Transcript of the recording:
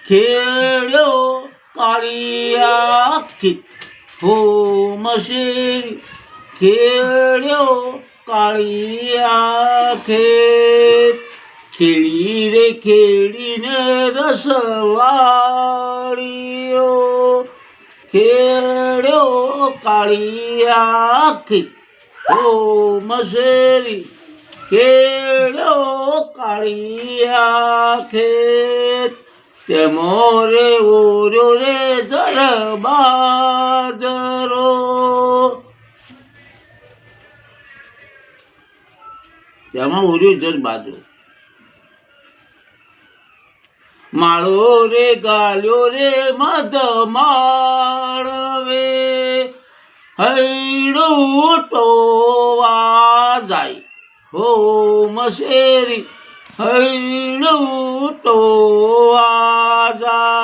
ખેડ્યો કાળિયા ખેત હો મશેરી ખેડ્યો કાળિયા ખેત ખેડી રે ખેડીને રસવાળીઓ ખેડ્યો કાળિયા ખેત હો મશેરી ખેડ્યો કાળિયા ખેત તેમો રે ઓરો રે બાજરો તેમાં ઓર્યો જર બાજરો માળો રે ગાલ્યો રે મધ માળવે હૈડું ટોવા જાય હો મશેરી હૈડું ટોવા જાય